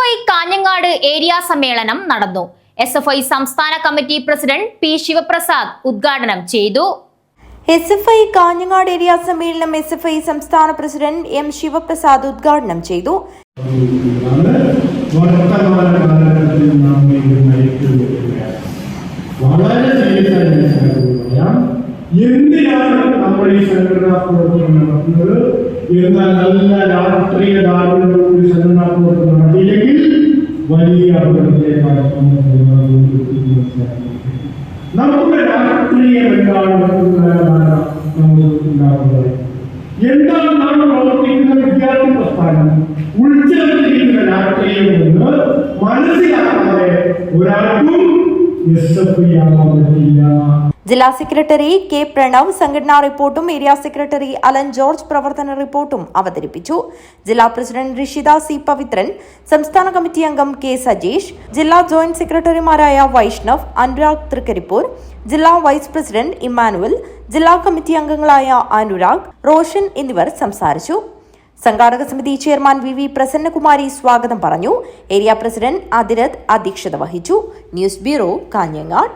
SFI Kanhangad area സമ്മേളനം നടന്നു. SFI സംസ്ഥാന കമ്മിറ്റി പ്രസിഡന്റ് P. ശിവപ്രസാദ് ഉദ്ഘാടനം ചെയ്തു. SFI കാഞ്ഞങ്ങാട് ഏരിയ സമ്മേളനം SFI സംസ്ഥാന പ്രസിഡന്റ് M. ശിവപ്രസാദ് ഉദ്ഘാടനം ചെയ്തു. എന്തിനാണ് നമ്മൾ ഈ സംഘടനാ പ്രവർത്തനം നടത്തുന്നത്? എന്നാൽ നല്ല രാഷ്ട്രീയ ധാരണയോടുകൂടി സംഘടനാ പ്രവർത്തനം നടത്തിയില്ലെങ്കിൽ വലിയ അപകടത്തിലേക്കാണ് നമ്മുടെ രാഷ്ട്രീയം ഉണ്ടാകുന്നത്. എന്താണ് നാം പ്രവർത്തിക്കുന്ന വിദ്യാർത്ഥി പ്രസ്ഥാനം ഉൾച്ചേർന്നിരിക്കുന്ന രാഷ്ട്രീയം എന്ന് മനസ്സിലാക്കാതെ ഒരാൾക്കും ആകാൻ പറ്റില്ല. ജില്ലാ സെക്രട്ടറി K. പ്രണവ് സംഘടനാ റിപ്പോർട്ടും ഏരിയ സെക്രട്ടറി അലൻ ജോർജ് പ്രവർത്തന റിപ്പോർട്ടും അവതരിപ്പിച്ചു. ജില്ലാ പ്രസിഡന്റ് ഋഷിത C. പവിത്രൻ, സംസ്ഥാന കമ്മിറ്റി അംഗം K. സജീഷ്, ജില്ലാ ജോയിന്റ് സെക്രട്ടറിമാരായ വൈഷ്ണവ്, അനുരാഗ് തൃക്കരിപ്പൂർ, ജില്ലാ വൈസ് പ്രസിഡന്റ് ഇമ്മാനുവൽ, ജില്ലാ കമ്മിറ്റി അംഗങ്ങളായ അനുരാഗ്, റോഷൻ എന്നിവർ സംസാരിച്ചു. സംഘാടക സമിതി ചെയർമാൻ VV പ്രസന്നകുമാരി സ്വാഗതം പറഞ്ഞു. ഏരിയ പ്രസിഡന്റ് അതിരത് അധ്യക്ഷത വഹിച്ചു. News bureau, Kanhangad.